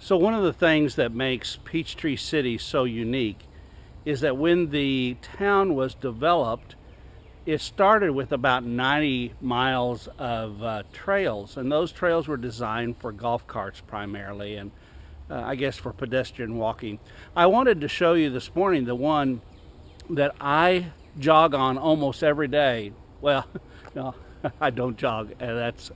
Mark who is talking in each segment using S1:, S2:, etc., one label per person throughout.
S1: So one of the things that makes Peachtree City so unique is that when the town was developed, it started with about 90 miles of trails, and those trails were designed for golf carts primarily, and I guess for pedestrian walking. I wanted to show you this morning the one that I jog on almost every day. Well, no, I don't jog, and that's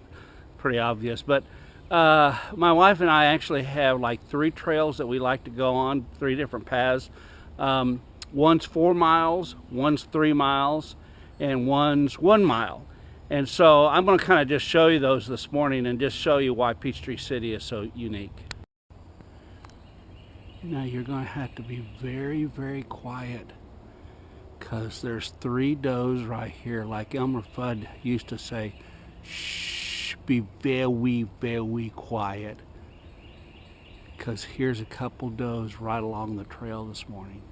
S1: pretty obvious, but my wife and I actually have like 3 trails that we like to go on, 3 different paths. One's 4 miles, one's 3 miles, and one's 1 mile. And so I'm going to kind of just show you those this morning and just show you why Peachtree City is so unique. Now you're going to have to be very, very quiet because there's 3 does right here. Like Elmer Fudd used to say, shh. Be very, very quiet, because here's a couple does right along the trail this morning.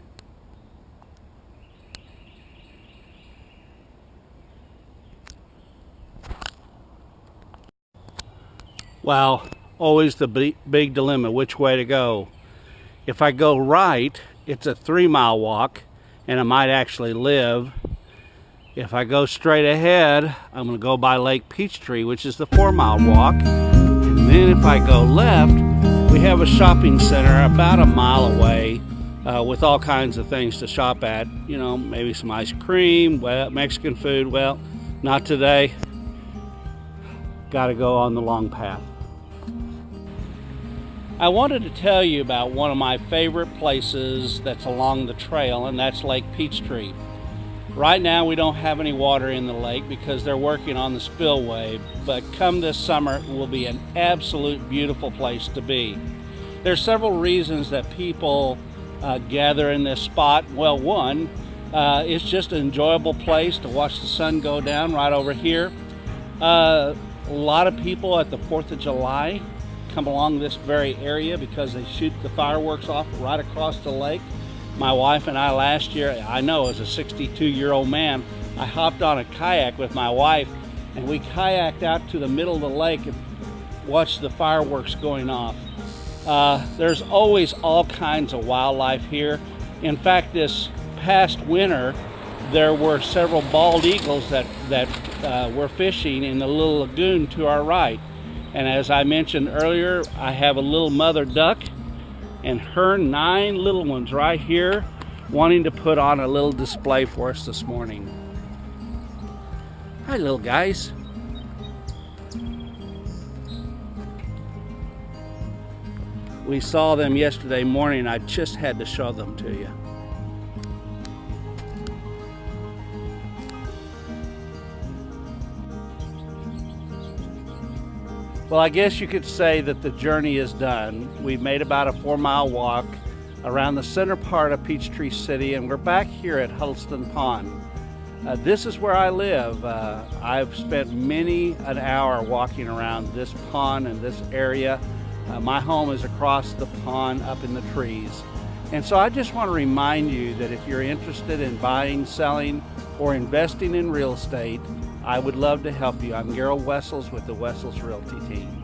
S1: Well, always the big dilemma, which way to go. If I go right, it's a 3-mile walk, and I might actually live. If I go straight ahead, I'm going to go by Lake Peachtree, which is the 4-mile walk. And then if I go left, we have a shopping center about a mile away with all kinds of things to shop at. You know, maybe some ice cream, well, Mexican food. Well, not today. Got to go on the long path. I wanted to tell you about one of my favorite places that's along the trail, and that's Lake Peachtree. Right now we don't have any water in the lake because they're working on the spillway, but come this summer it will be an absolute beautiful place to be. There's several reasons that people gather in this spot. Well, one, it's just an enjoyable place to watch the sun go down right over here. A lot of people at the 4th of July come along this very area because they shoot the fireworks off right across the lake. My wife and I last year, I know as a 62-year-old man, I hopped on a kayak with my wife and we kayaked out to the middle of the lake and watched the fireworks going off. There's always all kinds of wildlife here. In fact, this past winter, there were several bald eagles that were fishing in the little lagoon to our right. And as I mentioned earlier, I have a little mother duck and her 9 little ones right here wanting to put on a little display for us this morning. Hi, little guys. We saw them yesterday morning. I just had to show them to you. Well, I guess you could say that the journey is done. We've made about a 4-mile walk around the center part of Peachtree City, and we're back here at Huddleston Pond. This is where I live. I've spent many an hour walking around this pond and this area. My home is across the pond up in the trees. And so I just want to remind you that if you're interested in buying, selling, or investing in real estate, I would love to help you. I'm Gerald Wessels with the Wessels Realty team.